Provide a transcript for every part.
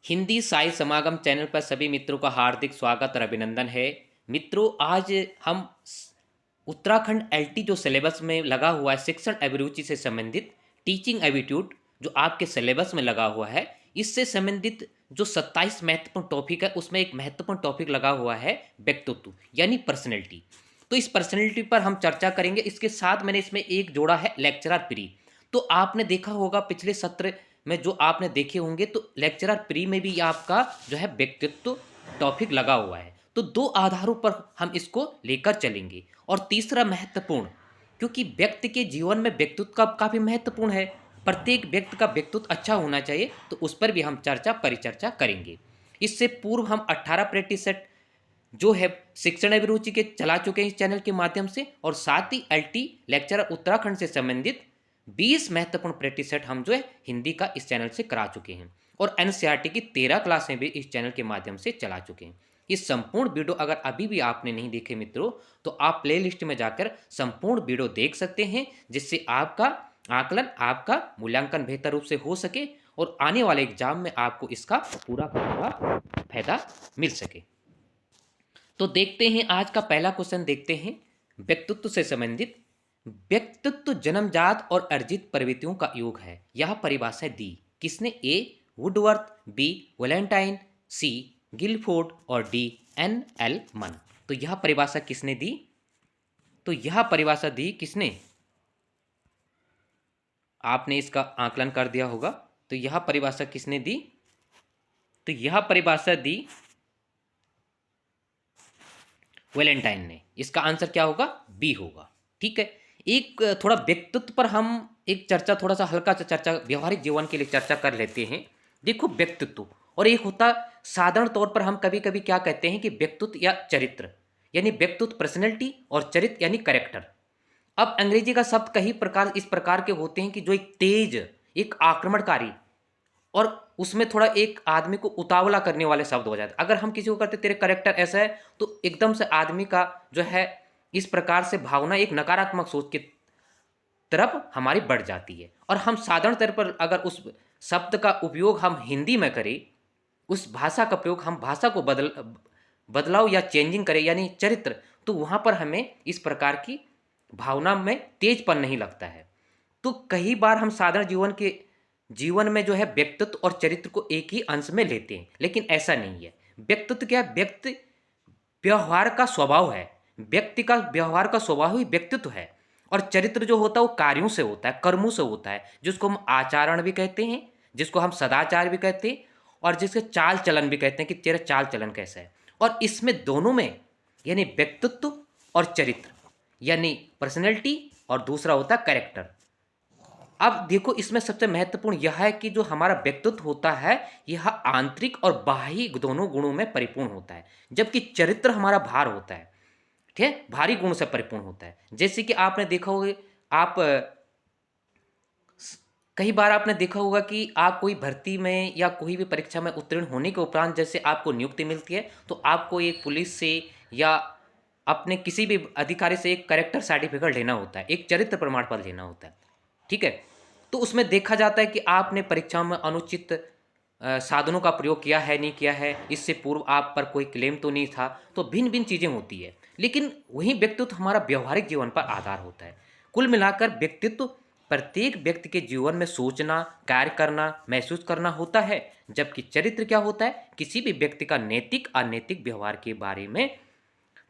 हिंदी साई समागम चैनल पर सभी मित्रों का हार्दिक स्वागत और अभिनंदन है। मित्रों, आज हम उत्तराखंड एलटी जो सिलेबस में लगा हुआ है, शिक्षण अभिरुचि से संबंधित टीचिंग एबिट्यूड जो आपके सिलेबस में लगा हुआ है, इससे संबंधित जो 27 महत्वपूर्ण टॉपिक है, उसमें एक महत्वपूर्ण टॉपिक लगा हुआ है व्यक्तित्व यानी पर्सनैलिटी। तो इस पर्सनैलिटी पर हम चर्चा करेंगे। इसके साथ मैंने इसमें एक जोड़ा है लेक्चरर प्री। तो आपने देखा होगा पिछले सत्र में जो आपने देखे होंगे, तो लेक्चरर प्री में भी आपका जो है व्यक्तित्व टॉपिक लगा हुआ है। तो दो आधारों पर हम इसको लेकर चलेंगे। और तीसरा महत्वपूर्ण, क्योंकि व्यक्ति के जीवन में व्यक्तित्व का काफ़ी महत्वपूर्ण है, प्रत्येक व्यक्ति का व्यक्तित्व अच्छा होना चाहिए, तो उस पर भी हम परिचर्चा करेंगे। इससे पूर्व हम 18 प्रैक्टिस सेट जो है शिक्षण अभिरुचि के चला चुके हैं इस चैनल के माध्यम से, और साथ ही एलटी लेक्चरर उत्तराखंड से संबंधित 20 महत्वपूर्ण प्रैक्टिस सेट हम जो है हिंदी का इस चैनल से करा चुके हैं, और एनसीईआरटी की 13 क्लासें भी इस चैनल के माध्यम से चला चुके हैं। इस संपूर्ण वीडियो अगर अभी भी आपने नहीं देखे मित्रों, तो आप प्लेलिस्ट में जाकर संपूर्ण वीडियो देख सकते हैं, जिससे आपका आकलन, आपका मूल्यांकन बेहतर रूप से हो सके और आने वाले एग्जाम में आपको इसका पूरा का पूरा फायदा मिल सके। तो देखते हैं, आज का पहला क्वेश्चन देखते हैं व्यक्तित्व से संबंधित। व्यक्तित्व जन्मजात और अर्जित प्रवृत्तियों का योग है। यह परिभाषा दी किसने? ए वुडवर्थ, बी वैलेंटाइन, सी गिलफोर्ड और डी एन एल मन। तो यह परिभाषा किसने दी? तो यह परिभाषा दी किसने? आपने इसका आकलन कर दिया होगा। तो यह परिभाषा किसने दी? तो यह परिभाषा दी वैलेंटाइन ने। इसका आंसर क्या होगा? बी होगा। ठीक है, एक थोड़ा व्यक्तित्व पर हम एक चर्चा, थोड़ा सा हल्का सा चर्चा व्यवहारिक जीवन के लिए चर्चा कर लेते हैं। देखो, व्यक्तित्व और एक होता, साधारण तौर पर हम कभी कभी क्या कहते हैं कि व्यक्तित्व या चरित्र, यानी व्यक्तित्व पर्सनैलिटी और चरित्र यानी करेक्टर। अब अंग्रेजी का शब्द कई प्रकार इस प्रकार के होते हैं कि जो एक तेज, एक आक्रमणकारी और उसमें थोड़ा एक आदमी को उतावला करने वाले शब्द हो जाते हैं। अगर हम किसी को कहते तेरे करेक्टर ऐसा है, तो एकदम से आदमी का जो है इस प्रकार से भावना एक नकारात्मक सोच की तरफ हमारी बढ़ जाती है। और हम साधारण तौर पर अगर उस शब्द का उपयोग हम हिंदी में करें, उस भाषा का प्रयोग हम भाषा को बदलाव या चेंजिंग करें यानी चरित्र, तो वहाँ पर हमें इस प्रकार की भावना में तेजपन नहीं लगता है। तो कई बार हम साधारण जीवन में जो है व्यक्तित्व और चरित्र को एक ही अंश में लेते हैं, लेकिन ऐसा नहीं है। व्यक्तित्व क्या है? व्यक्ति व्यवहार का स्वभाव है। व्यक्ति का व्यवहार का स्वभाव ही व्यक्तित्व है। और चरित्र जो होता है वो कार्यों से होता है, कर्मों से होता है, जिसको हम आचरण भी कहते हैं, जिसको हम सदाचार भी कहते हैं, और जिसके चाल चलन भी कहते हैं कि तेरा चाल चलन कैसा है। और इसमें दोनों में यानी व्यक्तित्व और चरित्र यानी पर्सनैलिटी, और दूसरा होता है कैरेक्टर। अब देखो, इसमें सबसे महत्वपूर्ण यह है कि जो हमारा व्यक्तित्व होता है, यह आंतरिक और बाह्य दोनों गुणों में परिपूर्ण होता है, जबकि चरित्र हमारा भार होता है, ठीक है, भारी गुण से परिपूर्ण होता है। जैसे कि आपने देखा होगा, आप कई बार आपने देखा होगा कि आप कोई भर्ती में या कोई भी परीक्षा में उत्तीर्ण होने के उपरांत जैसे आपको नियुक्ति मिलती है, तो आपको एक पुलिस से या अपने किसी भी अधिकारी से एक कैरेक्टर सर्टिफिकेट लेना होता है, एक चरित्र प्रमाण पत्र लेना होता है। ठीक है, तो उसमें देखा जाता है कि आपने परीक्षा में अनुचित साधनों का प्रयोग किया है, नहीं किया है, इससे पूर्व आप पर कोई क्लेम तो नहीं था। तो भिन्न भिन्न चीज़ें होती है, लेकिन वही व्यक्तित्व हमारा व्यवहारिक जीवन पर आधार होता है। कुल मिलाकर व्यक्तित्व प्रत्येक व्यक्ति के जीवन में सोचना, कार्य करना, महसूस करना होता है, जबकि चरित्र क्या होता है? किसी भी व्यक्ति का नैतिक अनैतिक व्यवहार के बारे में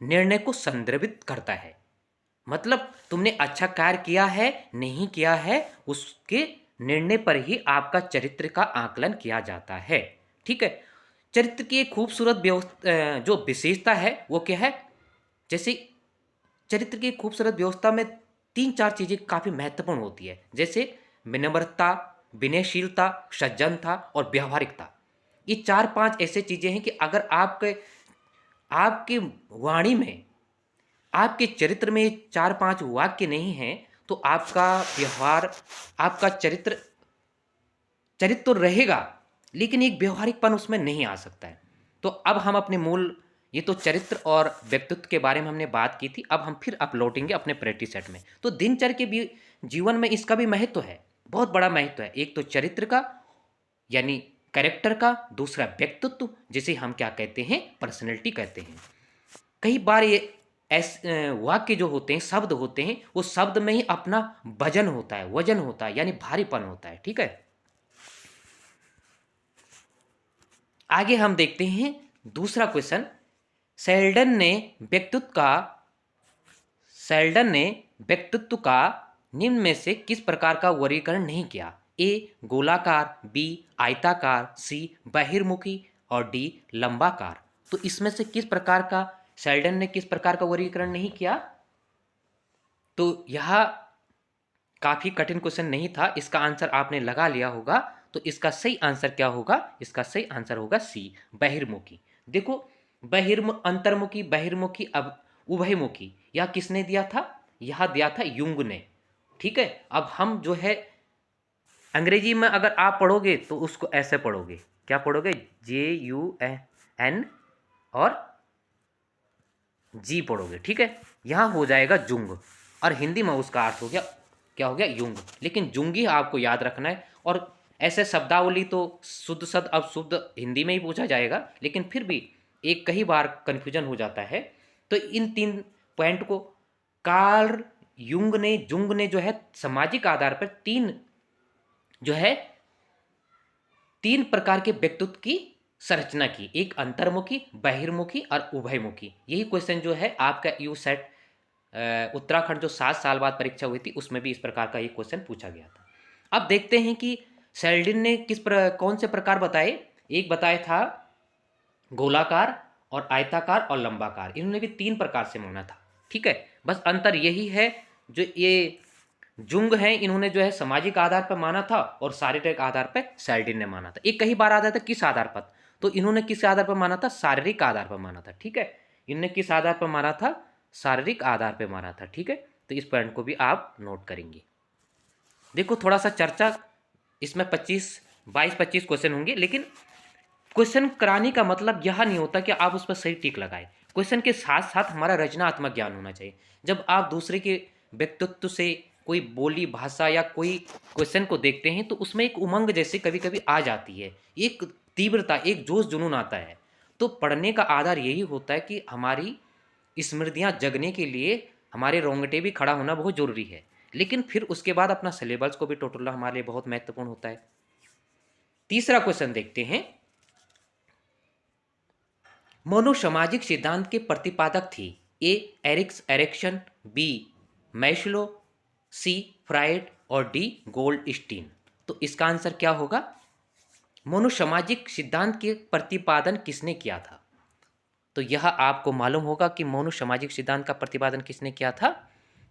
निर्णय को संदर्भित करता है। मतलब तुमने अच्छा कार्य किया है, नहीं किया है, उसके निर्णय पर ही आपका चरित्र का आकलन किया जाता है। ठीक है, चरित्र की एक खूबसूरत जो विशेषता है वो क्या है? जैसे चरित्र की खूबसूरत व्यवस्था में 3-4 चीज़ें काफ़ी महत्वपूर्ण होती है, जैसे विनम्रता, विनयशीलता, सज्जनता और व्यावहारिकता। ये 4-5 ऐसे चीज़ें हैं कि अगर आपके आपकी वाणी में, आपके चरित्र में 4-5 वाक्य नहीं हैं, तो आपका व्यवहार, आपका चरित्र चरित्र तो रहेगा, लेकिन एक व्यवहारिकपन उसमें नहीं आ सकता है। तो अब हम अपने मूल, ये तो चरित्र और व्यक्तित्व के बारे में हमने बात की थी, अब हम फिर लौटेंगे अपने प्रैक्टिस सेट में। तो दिनचर्या के जीवन में इसका भी महत्व है, बहुत बड़ा महत्व है। एक तो चरित्र का यानी कैरेक्टर का, दूसरा व्यक्तित्व जिसे हम क्या कहते हैं, पर्सनैलिटी कहते हैं। कई बार ये वाक्य जो होते हैं, शब्द होते हैं, वो शब्द में ही अपना वजन होता है, वजन होता है, यानी भारीपन होता है। ठीक है, आगे हम देखते हैं दूसरा क्वेश्चन। सेल्डन ने व्यक्तित्व का सेल्डन ने व्यक्तित्व का निम्न में से किस प्रकार का वर्गीकरण नहीं किया? ए गोलाकार, बी आयताकार, सी बहिर्मुखी और डी लंबाकार। तो इसमें से किस प्रकार का सेल्डन ने किस प्रकार का वर्गीकरण नहीं किया? तो यह काफी कठिन क्वेश्चन नहीं था, इसका आंसर आपने लगा लिया होगा। तो इसका सही आंसर क्या होगा? इसका सही आंसर होगा सी बहिर्मुखी। देखो, अंतर्मुखी, बहिर्मुखी, अब उभयमुखी, यह किसने दिया था? यह दिया था युंग ने। ठीक है, अब हम जो है अंग्रेजी में अगर आप पढ़ोगे तो उसको ऐसे पढ़ोगे, क्या पढ़ोगे? JUN और जी पढ़ोगे। ठीक है, यहाँ हो जाएगा जुंग, और हिंदी में उसका अर्थ हो गया, क्या हो गया? युंग। लेकिन जुंगी आपको याद रखना है। और ऐसे शब्दावली तो शुद्ध शब्द अब शुद्ध हिंदी में ही पूछा जाएगा, लेकिन फिर भी एक कई बार कन्फ्यूजन हो जाता है। तो इन 3 पॉइंट को कार्ल जुंग ने जो है सामाजिक आधार पर 3 प्रकार के व्यक्तित्व की संरचना की, एक अंतर्मुखी, बहिर्मुखी और उभयमुखी। यही क्वेश्चन जो है आपका यूसेट उत्तराखंड जो 7 साल बाद परीक्षा हुई थी, उसमें भी इस प्रकार का एक क्वेश्चन पूछा गया था। अब देखते हैं कि सेल्डिन ने कौन से प्रकार बताए। एक बताया था गोलाकार और आयताकार और लंबाकार, इन्होंने भी 3 प्रकार से माना था। ठीक है, बस अंतर यही है, जो ये जुंग है इन्होंने जो है सामाजिक आधार पर माना था, और शारीरिक आधार पर सेल्डिन ने माना था। एक कई बार आता था किस आधार पर, तो इन्होंने किस आधार पर माना था? शारीरिक आधार पर माना था। ठीक है, इन्होंने किस आधार पर माना था? शारीरिक आधार पर माना था। ठीक है, तो इस पॉइंट को भी आप नोट करेंगे। देखो, थोड़ा सा चर्चा, इसमें 22-25 क्वेश्चन होंगे, लेकिन क्वेश्चन कराने का मतलब यह नहीं होता कि आप उस पर सही टिक लगाएं। क्वेश्चन के साथ साथ हमारा रचनात्मक ज्ञान होना चाहिए। जब आप दूसरे के व्यक्तित्व से कोई बोली भाषा या कोई क्वेश्चन को देखते हैं, तो उसमें एक उमंग जैसे कभी कभी आ जाती है, एक तीव्रता, एक जोश जुनून आता है। तो पढ़ने का आधार यही होता है कि हमारी स्मृतियाँ जगने के लिए हमारे रोंगटे भी खड़ा होना बहुत जरूरी है, लेकिन फिर उसके बाद अपना सिलेबस को भी टोटलना हमारे लिए बहुत महत्वपूर्ण होता है। तीसरा क्वेश्चन देखते हैं। मोनोसामाजिक सिद्धांत के प्रतिपादक थे? ए एरिक्सन, बी मैस्लो, सी फ्राइड और डी गोल्डस्टीन। तो इसका आंसर क्या होगा? मोनोसामाजिक सिद्धांत के प्रतिपादन किसने किया था? तो यह आपको मालूम होगा कि मोनोसामाजिक सिद्धांत का प्रतिपादन किसने किया था।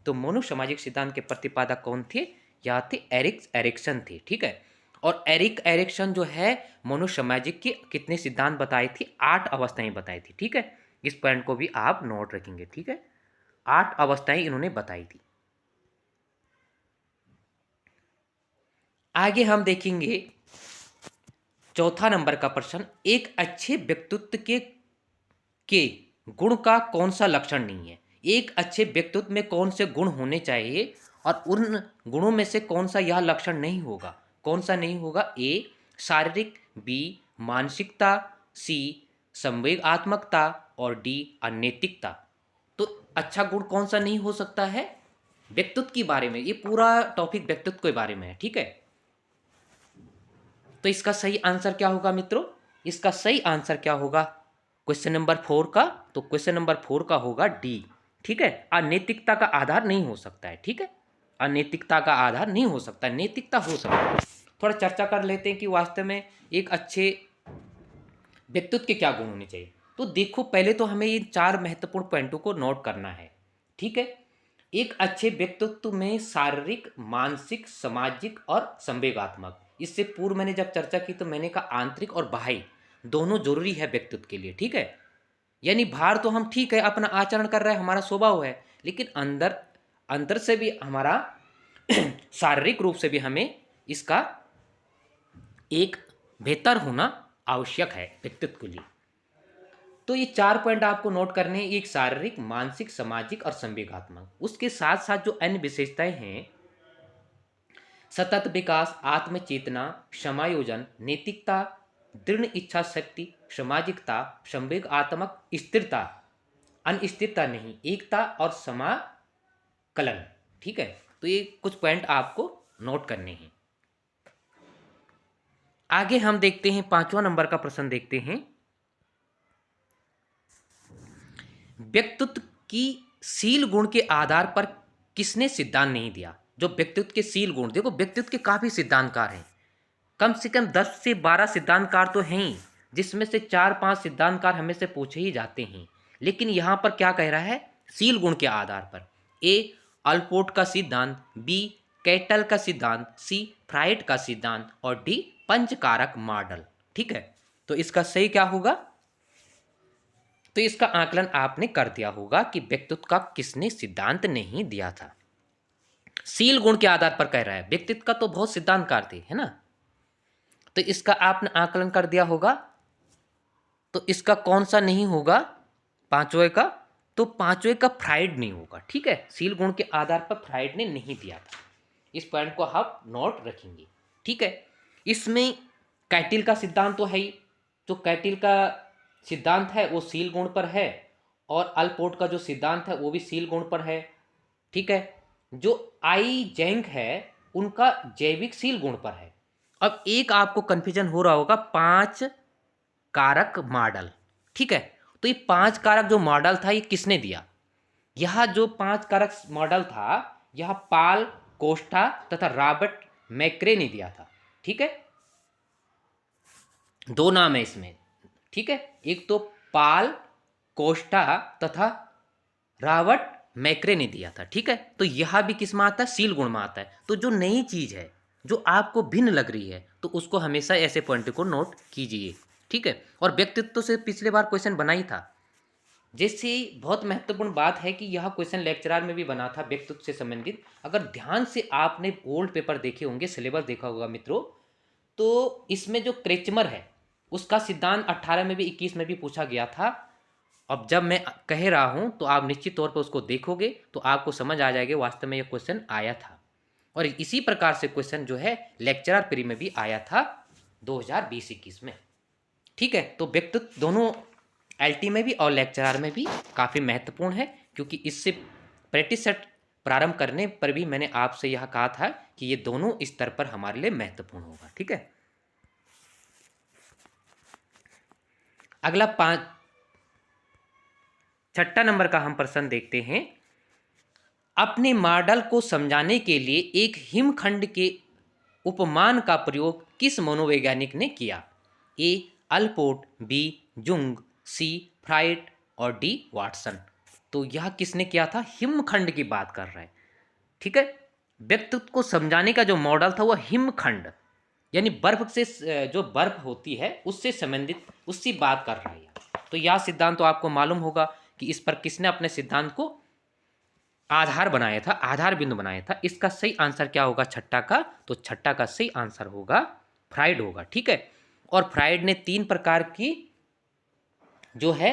तो मोनोसामाजिक सिद्धांत के प्रतिपादक कौन थे? यह थे एरिक्सन थे। ठीक है, और एरिक्सन जो है मोनोसामाजिक के कितने सिद्धांत बताए थे? 8 अवस्थाएं बताई थी। ठीक है, इस पॉइंट को भी आप नोट रखेंगे। ठीक है, 8 अवस्थाएं इन्होंने बताई थी। आगे हम देखेंगे चौथा नंबर का प्रश्न। एक अच्छे व्यक्तित्व के गुण का कौन सा लक्षण नहीं है? एक अच्छे व्यक्तित्व में कौन से गुण होने चाहिए, और उन गुणों में से कौन सा यह लक्षण नहीं होगा? कौन सा नहीं होगा? ए शारीरिक, बी मानसिकता, सी संवेगात्मकता और डी अनैतिकता। तो अच्छा गुण कौन सा नहीं हो सकता है? व्यक्तित्व के बारे में, ये पूरा टॉपिक व्यक्तित्व के बारे में है। ठीक है, तो इसका सही आंसर क्या होगा मित्रों? इसका सही आंसर क्या होगा क्वेश्चन नंबर 4 का? तो क्वेश्चन नंबर 4 का होगा डी। ठीक है, अनैतिकता का आधार नहीं हो सकता है। ठीक है, अनैतिकता का आधार नहीं हो सकता, नैतिकता हो सकता है। थोड़ा चर्चा कर लेते हैं कि वास्तव में एक अच्छे व्यक्तित्व के क्या गुण होने चाहिए। तो देखो, पहले तो हमें इन 4 महत्वपूर्ण पॉइंटों को नोट करना है। ठीक है, एक अच्छे व्यक्तित्व में शारीरिक, मानसिक, सामाजिक और संवेगात्मक। इससे पूर्व मैंने जब चर्चा की तो मैंने कहा आंतरिक और बाह्य दोनों जरूरी है व्यक्तित्व के लिए। ठीक है, यानी बाहर तो हम ठीक है अपना आचरण कर रहे हैं, हमारा स्वभाव है, लेकिन अंदर अंदर से भी हमारा शारीरिक रूप से भी हमें इसका एक बेहतर होना आवश्यक है व्यक्तित्व के लिए। तो ये 4 पॉइंट आपको नोट करने हैं, एक शारीरिक, मानसिक, सामाजिक और संवेगात्मक। उसके साथ साथ जो अन्य विशेषताएं हैं, सतत विकास, आत्मचेतना, समायोजन, नैतिकता, दृढ़ इच्छा शक्ति, सामाजिकता, संवेगात्मक स्थिरता, अनिश्चितता नहीं, एकता और समाकलन। ठीक है, तो ये कुछ पॉइंट आपको नोट करने हैं। आगे हम देखते हैं 5वां नंबर का प्रश्न देखते हैं। व्यक्तित्व की शील गुण के आधार पर किसने सिद्धांत नहीं दिया? जो व्यक्तित्व के शील गुण, देखो व्यक्तित्व के काफी सिद्धांतकार हैं, कम से कम 10 से 12 सिद्धांतकार तो हैं ही, जिसमें से 4-5 सिद्धांतकार हमें से पूछे ही जाते हैं। लेकिन यहां पर क्या कह रहा है? शील गुण के आधार पर। ए अल्पोर्ट का सिद्धांत, बी कैटल का सिद्धांत, सी फ्राइड का सिद्धांत और डी पंचकारक मॉडल। ठीक है, तो इसका सही क्या होगा? तो इसका आकलन आपने कर दिया होगा कि व्यक्तित्व का किसने सिद्धांत नहीं दिया था। शील गुण के आधार पर कह रहा है, व्यक्तित्व का तो बहुत सिद्धांतकार थे, है ना, तो इसका आपने आकलन कर दिया होगा। तो इसका कौन सा नहीं होगा? पांचवें का, तो पांचवें का फ्राइड नहीं होगा। ठीक है, शील गुण के आधार पर फ्राइड ने नहीं दिया था। इस पॉइंट को आप नोट रखेंगे। ठीक है, इसमें कैटिल का सिद्धांत तो है ही, जो कैटिल का सिद्धांत है वो शील गुण पर है, और अल्पोर्ट का जो सिद्धांत है वो भी शील गुण पर है। ठीक है, जो आई जेंग है उनका जैविक शील गुण पर है। अब एक आपको कंफ्यूजन हो रहा होगा, 5 कारक मॉडल। ठीक है, तो ये 5 कारक जो मॉडल था ये किसने दिया? यह जो 5 कारक मॉडल था यह पाल कोस्टा तथा रॉबर्ट मैक्रे ने दिया था। ठीक है, दो नाम है इसमें। ठीक है, एक तो पाल कोस्टा तथा रॉबर्ट मैक्रे ने दिया था। ठीक है, तो यह भी किस में आता है? शील गुण में आता है। तो जो नई चीज है, जो आपको भिन्न लग रही है, तो उसको हमेशा ऐसे पॉइंट को नोट कीजिए। ठीक है, और व्यक्तित्व से पिछले बार क्वेश्चन बना ही था। जैसे बहुत महत्वपूर्ण बात है कि यह क्वेश्चन लेक्चरर में भी बना था व्यक्तित्व से संबंधित। अगर ध्यान से आपने ओल्ड पेपर देखे होंगे, सिलेबस देखा होगा मित्रों, तो इसमें जो क्रेचमर है उसका सिद्धांत 18 में भी 21 में भी पूछा गया था। अब जब मैं कह रहा हूं तो आप निश्चित तौर पर उसको देखोगे तो आपको समझ आ जाएगा वास्तव में यह क्वेश्चन आया था। और इसी प्रकार से क्वेश्चन जो है लेक्चरर प्री में भी आया था 2020-21 में। ठीक है, तो व्यक्तित्व दोनों एलटी में भी और लेक्चरर में भी काफ़ी महत्वपूर्ण है, क्योंकि इससे प्रैक्टिस सेट प्रारंभ करने पर भी मैंने आपसे यह कहा था कि ये दोनों स्तर पर हमारे लिए महत्वपूर्ण होगा। ठीक है, अगला 6 नंबर का हम प्रश्न देखते हैं। अपने मॉडल को समझाने के लिए एक हिमखंड के उपमान का प्रयोग किस मनोवैज्ञानिक ने किया? ए अल्पोर्ट, बी जुंग, सी फ्राइड और डी वाटसन। तो यह किसने किया था? हिमखंड की बात कर रहा है। ठीक है, व्यक्तित्व को समझाने का जो मॉडल था वह हिमखंड, यानी बर्फ से, जो बर्फ होती है उससे संबंधित, उससे बात कर रहा है। तो यह सिद्धांत तो आपको मालूम होगा कि इस पर किसने अपने सिद्धांत को आधार बनाया था, आधार बिंदु बनाया था। इसका सही आंसर क्या होगा 6 का? तो 6 का सही आंसर होगा फ्राइड होगा। ठीक है, और फ्राइड ने 3 प्रकार की जो है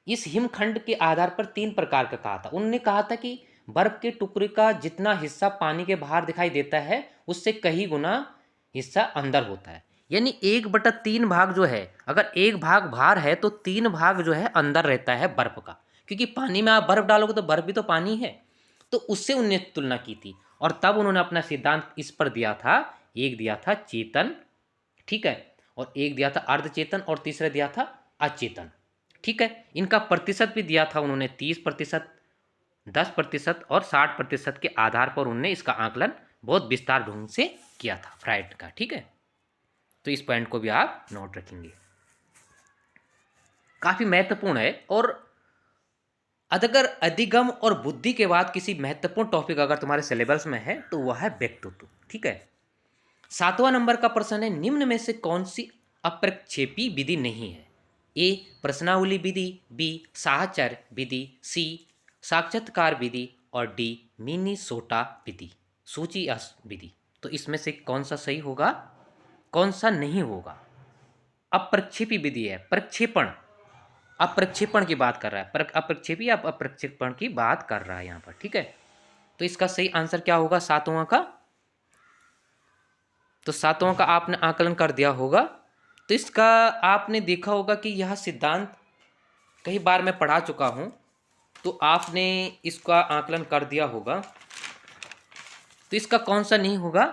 इस हिमखंड के आधार पर 3 प्रकार का कहा था। उन्होंने कहा था कि बर्फ के टुकड़े का जितना हिस्सा पानी के बाहर दिखाई देता है उससे कई गुना हिस्सा अंदर होता है। यानी 1/3 भाग जो है, अगर 1 भाग बाहर है तो 3 भाग जो है अंदर रहता है बर्फ का, क्योंकि पानी में आप बर्फ डालोगे तो बर्फ भी तो पानी है। तो उससे उन्होंने तुलना की थी, और तब उन्होंने अपना सिद्धांत इस पर दिया था। एक दिया था चेतन, ठीक है, और एक दिया था अर्धचेतन, और तीसरा दिया था अचेतन। ठीक है, इनका प्रतिशत भी दिया था उन्होंने 30%, 10% और 60% के आधार पर उन्होंने इसका आकलन बहुत विस्तार ढंग से किया था फ्राइड का। ठीक है, तो इस पॉइंट को भी आप नोट रखेंगे, काफी महत्वपूर्ण है। और अगर अधिगम और बुद्धि के बाद किसी महत्वपूर्ण टॉपिक अगर तुम्हारे सिलेबस में है तो वह है व्यक्तित्व। ठीक है, 7वां नंबर का प्रश्न है, निम्न में से कौन सी अप्रक्षेपी विधि नहीं है? ए प्रश्नावली विधि, बी साहचर्य विधि, सी साक्षात्कार विधि और डी मिनीसोटा विधि, सूची अस विधि। तो इसमें से कौन सा सही होगा, कौन सा नहीं होगा? अप्रक्षेपी विधि है, प्रक्षेपण, अप्रक्षेपण की बात कर रहा है, अप्रक्षेपी या अप्रक्षेपण की बात कर रहा है यहाँ पर। ठीक है, तो इसका सही आंसर क्या होगा 7वां का? तो 7वां का आपने आकलन कर दिया होगा। तो इसका आपने देखा होगा कि यह सिद्धांत कई बार मैं पढ़ा चुका हूँ, तो आपने इसका आकलन कर दिया होगा। तो इसका कौन सा नहीं होगा,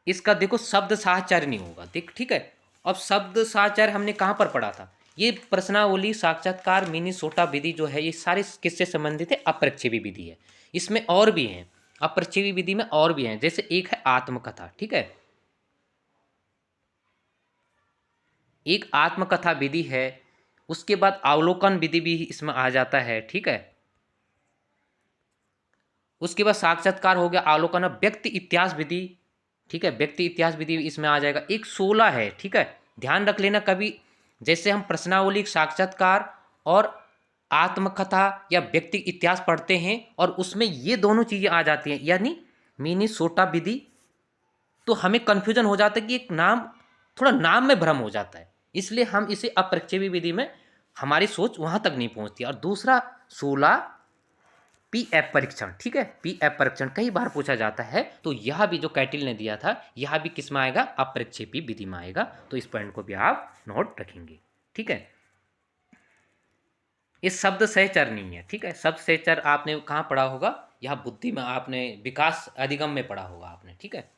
इसका देखो शब्द साहचर्य नहीं होगा। देख ठीक है, अब शब्द साहचर्य हमने कहाँ पर पढ़ा था? ये प्रश्नावली, साक्षात्कार, मिनीसोटा विधि जो है, ये सारे किससे संबंधित है? अप्रक्षेपी विधि है। इसमें और भी हैं, अप्रक्षेपी विधि में और भी हैं, जैसे एक है आत्मकथा। ठीक है, एक आत्मकथा विधि है, उसके बाद अवलोकन विधि भी इसमें आ जाता है। ठीक है, उसके बाद साक्षात्कार हो गया, अवलोकन, व्यक्ति इतिहास विधि। ठीक है, व्यक्ति इतिहास विधि इसमें आ जाएगा। एक 16 है। ठीक है, ध्यान रख लेना, कभी जैसे हम प्रश्नावली, साक्षात्कार और आत्मकथा या व्यक्ति इतिहास पढ़ते हैं और उसमें ये दोनों चीजें आ जाती हैं, यानी मिनीसोटा विधि, तो हमें कंफ्यूजन हो जाता है कि एक नाम, थोड़ा नाम में भ्रम हो जाता है, इसलिए हम इसे अप्रक्षेपी विधि में हमारी सोच वहां तक नहीं पहुंचती। और दूसरा 16 पीएफ परीक्षण। ठीक है, पीएफ परीक्षण कई बार पूछा जाता है, तो यह भी जो कैटिल ने दिया था, यह भी किस में आएगा? अप्रक्षेपी विधि में आएगा। तो इस पॉइंट को भी आप नोट रखेंगे। ठीक है, इस शब्द सहचर नहीं है। ठीक है, शब्द सहचर आपने कहाँ पढ़ा होगा? यह बुद्धि में, आपने विकास अधिगम में पढ़ा होगा आपने। ठीक है,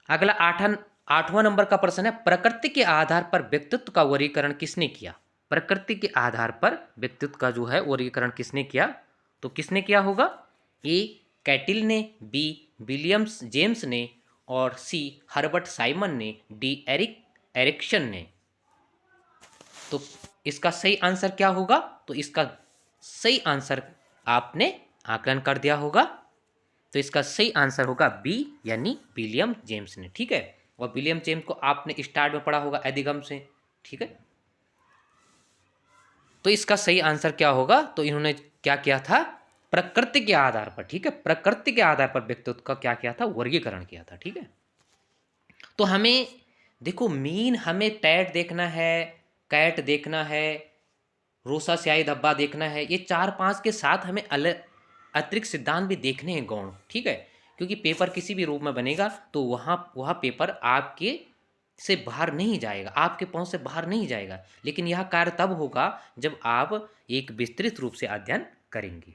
अगला आठवां नंबर का प्रश्न है, प्रकृति के आधार पर व्यक्तित्व का वर्गीकरण किसने किया? प्रकृति के आधार पर व्यक्तित्व का जो है वर्गीकरण किसने किया? तो किसने किया होगा? ए कैटिल ने, बी विलियम्स जेम्स ने, और सी हर्बर्ट साइमन ने, डी एरिक्सन ने। तो इसका सही आंसर क्या होगा? तो इसका सही आंसर आपने आकलन कर दिया होगा, तो इसका सही आंसर होगा बी, यानी विलियम जेम्स ने। ठीक है, और विलियम जेम्स को आपने स्टार्ट में पढ़ा होगा अधिगम से। ठीक है, तो इसका सही आंसर क्या होगा? तो इन्होंने क्या किया था? प्रकृति के आधार पर। ठीक है, प्रकृति के आधार पर व्यक्तित्व का क्या किया था? वर्गीकरण किया था। ठीक है, तो हमें देखो, मीन हमें टैट देखना है, कैट देखना है, रोसा स्याही धब्बा देखना है, ये 4-5 के साथ हमें अलग अतिरिक्त सिद्धांत भी देखने हैं गौण। ठीक है, क्योंकि पेपर किसी भी रूप में बनेगा तो वह पेपर आपके से बाहर नहीं जाएगा, आपके पहुंच से बाहर नहीं जाएगा, लेकिन यह कार्य तब होगा जब आप एक विस्तृत रूप से अध्ययन करेंगे।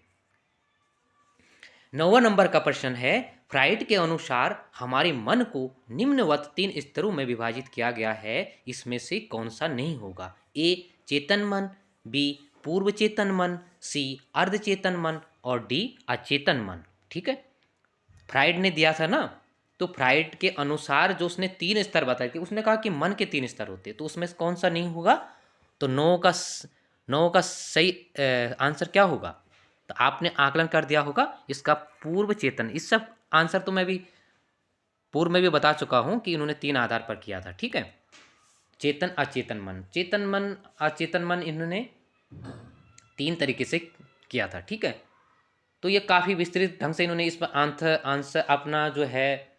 9वां नंबर का प्रश्न है, फ्राइड के अनुसार हमारे मन को निम्नवत 3 स्तरों में विभाजित किया गया है, इसमें से कौन सा नहीं होगा? ए चेतन मन, बी पूर्व चेतन मन, सी अर्ध चेतन मन, और डी अचेतन मन। ठीक है, फ्राइड ने दिया था ना, तो फ्राइड के अनुसार जो उसने 3 स्तर बताए थे, उसने कहा कि मन के 3 स्तर होते, तो उसमें कौन सा नहीं होगा? तो 9 का सही आंसर क्या होगा? तो आपने आकलन कर दिया होगा, इसका पूर्व चेतन। इस सब आंसर तो मैं भी पूर्व में भी बता चुका हूं कि इन्होंने 3 आधार पर किया था। ठीक है, चेतन, अचेतन मन, चेतन मन, अचेतन मन, इन्होंने 3 तरीके से किया था। ठीक है, तो ये काफ़ी विस्तृत ढंग से इन्होंने इस पर आंसर अपना जो है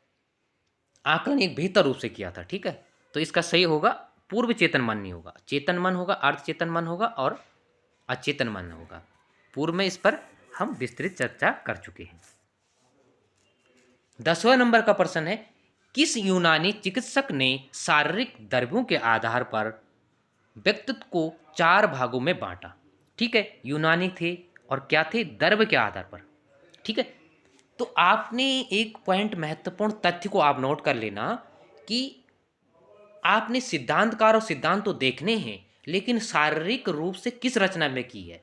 आकलन एक बेहतर रूप से किया था। ठीक है, तो इसका सही होगा पूर्व चेतन मन नहीं होगा, चेतन मन होगा, अर्ध चेतन मन होगा और अचेतन मन होगा। पूर्व में इस पर हम विस्तृत चर्चा कर चुके हैं। 10वां नंबर का प्रश्न है, किस यूनानी चिकित्सक ने शारीरिक द्रव्यों के आधार पर व्यक्तित्व को 4 भागों में बांटा? ठीक है, यूनानी थे और क्या थे? द्रव्य के आधार पर। ठीक है, तो आपने एक पॉइंट, महत्वपूर्ण तथ्य को आप नोट कर लेना कि आपने सिद्धांतकार और सिद्धांत तो देखने हैं, लेकिन शारीरिक रूप से किस रचना में की है?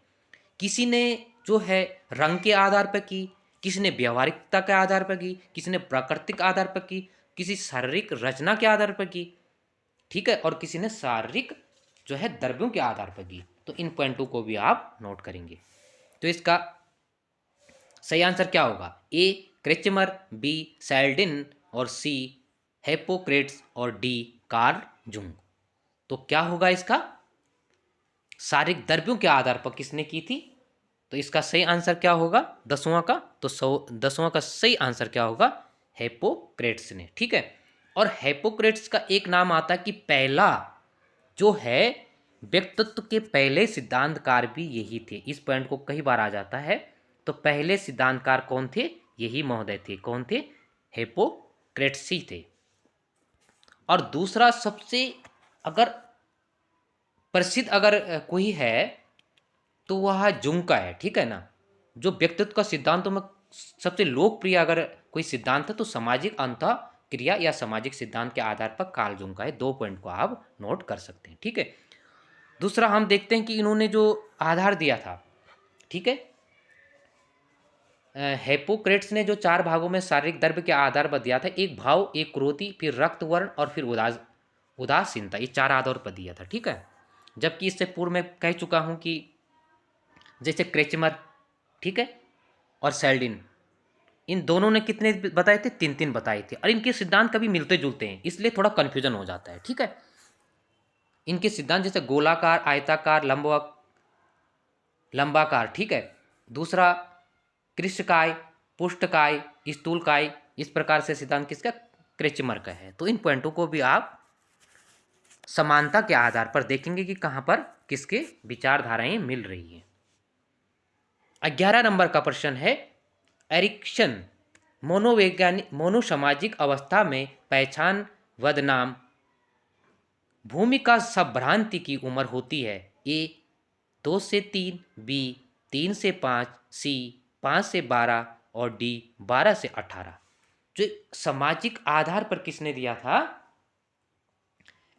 किसी ने जो है रंग के आधार पर की, किसी ने व्यवहारिकता के आधार पर की, किसी ने प्राकृतिक आधार पर की, किसी शारीरिक रचना के आधार पर की। ठीक है, और किसी ने शारीरिक जो है द्रव्यों के आधार पर की। तो इन पॉइंटों को भी आप नोट करेंगे। तो इसका सही आंसर क्या होगा? ए क्रेचमर, बी सैल्डिन, और सी हिप्पोक्रेट्स, और डी कार्ल जुंग। तो क्या होगा इसका? शारीरिक द्रव्यों के आधार पर किसने की थी? तो इसका सही आंसर क्या होगा 10वां का? तो 10वां का सही आंसर क्या होगा? हिप्पोक्रेट्स ने। ठीक है, और हिप्पोक्रेट्स का एक नाम आता है कि पहला जो है व्यक्तित्व के पहले सिद्धांतकार भी यही थे। इस पॉइंट को कई बार आ जाता है। तो पहले सिद्धांतकार कौन थे? यही महोदय थे। कौन थे? हिप्पोक्रेट्स ही थे। और दूसरा सबसे अगर प्रसिद्ध अगर कोई है तो वह जुंग का है, ठीक है ना। जो व्यक्तित्व का सिद्धांतों में सबसे लोकप्रिय अगर कोई सिद्धांत है तो सामाजिक अंतः क्रिया या सामाजिक सिद्धांत के आधार पर कार्ल जुंग का है। 2 पॉइंट को आप नोट कर सकते हैं, ठीक है। दूसरा हम देखते हैं कि इन्होंने जो आधार दिया था, ठीक है, हिप्पोक्रेट्स ने जो 4 भागों में शारीरिक द्रव्य के आधार पर दिया था, एक भाव, एक क्रोधी, फिर रक्त वर्ण और फिर उदासीनता, ये 4 आधार पर दिया था, ठीक है। जबकि इससे पूर्व मैं कह चुका हूं कि जैसे क्रेचमर, ठीक है, और सेल्डिन, इन दोनों ने कितने बताए थे? 3 3 बताए थे। और इनके सिद्धांत कभी मिलते जुलते हैं, इसलिए थोड़ा कन्फ्यूजन हो जाता है, ठीक है। इनके सिद्धांत जैसे गोलाकार, आयताकार, लंबाकार, ठीक है। दूसरा कृष्णकाय, पुष्टकाय, स्थूलकाय, इस प्रकार से सिद्धांत किसका? क्रेचमर का है। तो इन पॉइंटों को भी आप समानता के आधार पर देखेंगे कि कहां पर किसके विचारधाराएं मिल रही हैं। 11 नंबर का प्रश्न है, एरिक्सन मनोवैज्ञानिक मनोसामाजिक अवस्था में पहचान वदनाम भूमिका संभ्रांति की उम्र होती है। ए 2 से 3, बी 3 से 5, सी 5 से 12 और डी 12 से 18। जो सामाजिक आधार पर किसने दिया था?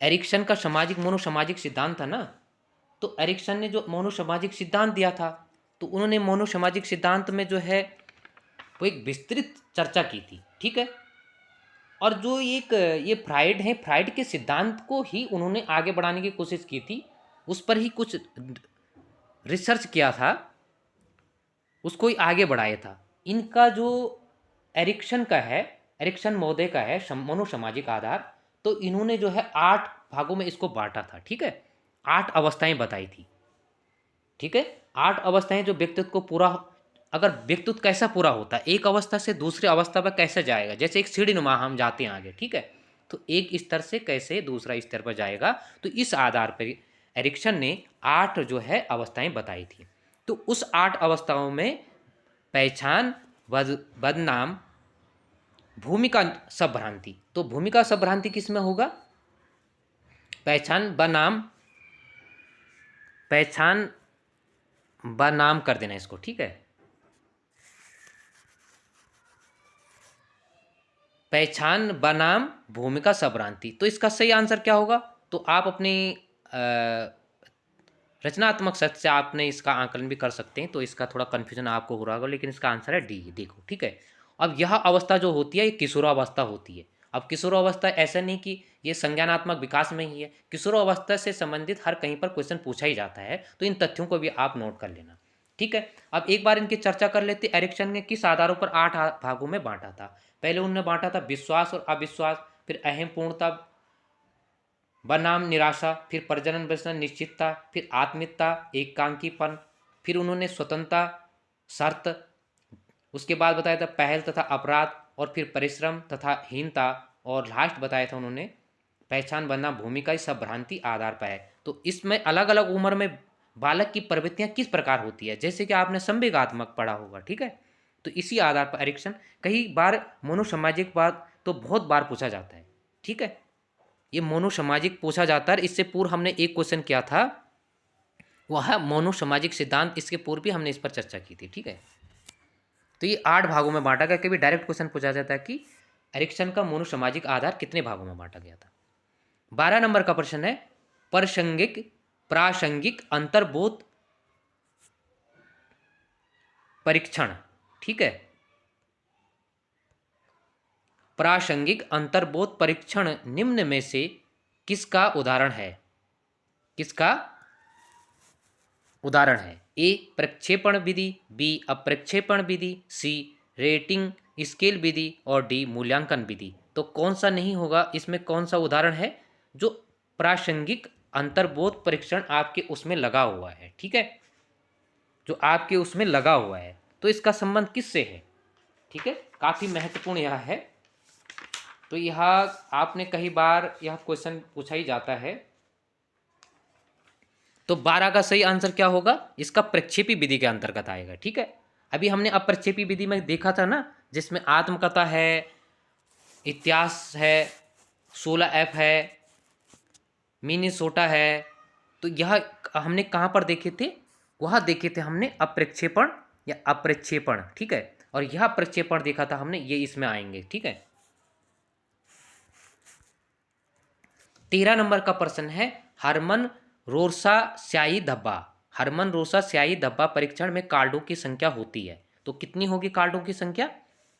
एरिक्सन का सामाजिक मनोसामाजिक सिद्धांत था ना। तो एरिक्सन ने जो मनोसामाजिक सिद्धांत दिया था, तो उन्होंने मनोसामाजिक सिद्धांत में जो है वो एक विस्तृत चर्चा की थी, ठीक है। और जो एक ये फ्राइड है, फ्राइड के सिद्धांत को ही उन्होंने आगे बढ़ाने की कोशिश की थी, उस पर ही कुछ रिसर्च किया था, उसको ही आगे बढ़ाया था। इनका जो एरिक्सन का है, एरिक्सन महोदय का है मनोसामाजिक आधार, तो इन्होंने जो है 8 भागों में इसको बांटा था, ठीक है। 8 अवस्थाएं बताई थी, ठीक है। 8 अवस्थाएं जो व्यक्तित्व को पूरा, अगर व्यक्तित्व कैसा पूरा होता है, एक अवस्था से दूसरी अवस्था पर कैसे जाएगा, जैसे एक सीढ़ी नुमा हम जाते हैं आगे, ठीक है। तो एक स्तर से कैसे दूसरा स्तर पर जाएगा, तो इस आधार पर एरिक्सन ने 8 जो है अवस्थाएं बताई थी। तो उस 8 अवस्थाओं में पहचान बदनाम भूमिका संभ्रांति, तो भूमिका संभ्रांति किस में होगा? पहचान बनाम कर देना इसको, ठीक है। पहचान बनाम भूमिका संभ्रांति, तो इसका सही आंसर क्या होगा? तो आप अपनी रचनात्मक शक्ति से आपने इसका आकलन भी कर सकते हैं। तो इसका थोड़ा कन्फ्यूजन आपको हो रहा होगा, लेकिन इसका आंसर है डी, देखो, ठीक है। अब यह अवस्था जो होती है ये किशोरावस्था होती है। अब किशोरावस्था ऐसा नहीं कि ये संज्ञानात्मक विकास में ही है, किशोरावस्था से संबंधित हर कहीं पर क्वेश्चन पूछा ही जाता है, तो इन तथ्यों को भी आप नोट कर लेना, ठीक है। अब एक बार इनकी चर्चा कर लेते। एरिक्सन ने किस आधारों पर 8 भागों में बांटा था? पहले उन्होंने बांटा था विश्वास और अविश्वास, फिर अहम पूर्णता बनाम निराशा, फिर प्रजनन व्यसन निश्चितता, फिर आत्मिकता एकांकीपन, फिर उन्होंने स्वतंत्रता शर्त, उसके बाद बताया था पहल तथा अपराध, और फिर परिश्रम तथा हीनता, और लास्ट बताया था उन्होंने पहचान बनना भूमिका सब भ्रांति आधार पर है। तो इसमें अलग अलग उम्र में बालक की प्रवृत्तियां किस प्रकार होती है, जैसे कि आपने संवेगात्मक पढ़ा होगा, ठीक है। तो इसी आधार पर एरिक्सन, कई बार मनोसामाजिक बात तो बहुत बार पूछा जाता है, ठीक है। ये मोनोसामाजिक पूछा जाता है। इससे पूर्व हमने एक क्वेश्चन किया था, वह मोनोसामाजिक सिद्धांत, इसके पूर्व भी हमने इस पर चर्चा की थी, ठीक है। तो ये 8 भागों में बांटा गया। कभी डायरेक्ट क्वेश्चन पूछा जाता है कि एरिक्सन का मोनोसामाजिक आधार कितने भागों में बांटा गया था। 12 नंबर का प्रश्न है, प्रासंगिक अंतर्बोध परीक्षण, ठीक है। प्रासंगिक अंतर्बोध परीक्षण निम्न में से किसका उदाहरण है? किसका उदाहरण है? ए प्रक्षेपण विधि, बी अप्रक्षेपण विधि, सी रेटिंग स्केल विधि, और डी मूल्यांकन विधि। तो कौन सा नहीं होगा इसमें? कौन सा उदाहरण है जो प्रासंगिक अंतर्बोध परीक्षण आपके उसमें लगा हुआ है, ठीक है, जो आपके उसमें लगा हुआ है, तो इसका संबंध किससे है, ठीक है। काफी महत्वपूर्ण यह है। तो यह आपने कई बार यह क्वेश्चन पूछा ही जाता है। तो 12 का सही आंसर क्या होगा? इसका प्रक्षेपी विधि के अंतर्गत आएगा, ठीक है। अभी हमने अप्रक्षेपी विधि में देखा था ना, जिसमें आत्मकथा है, इतिहास है, 16F है, मिनीसोटा है। तो यह हमने कहाँ पर देखे थे? वहाँ देखे थे हमने अप्रक्षेपण या अप्रक्षेपण, ठीक है। और यह प्रक्षेपण देखा था हमने, ये इसमें आएंगे, ठीक है। 13 नंबर का प्रश्न है हरमन रोरसा स्याही धब्बा। हरमन रोरसा स्याही धब्बा परीक्षण में कार्डों की संख्या होती है, तो कितनी होगी कार्डों की संख्या?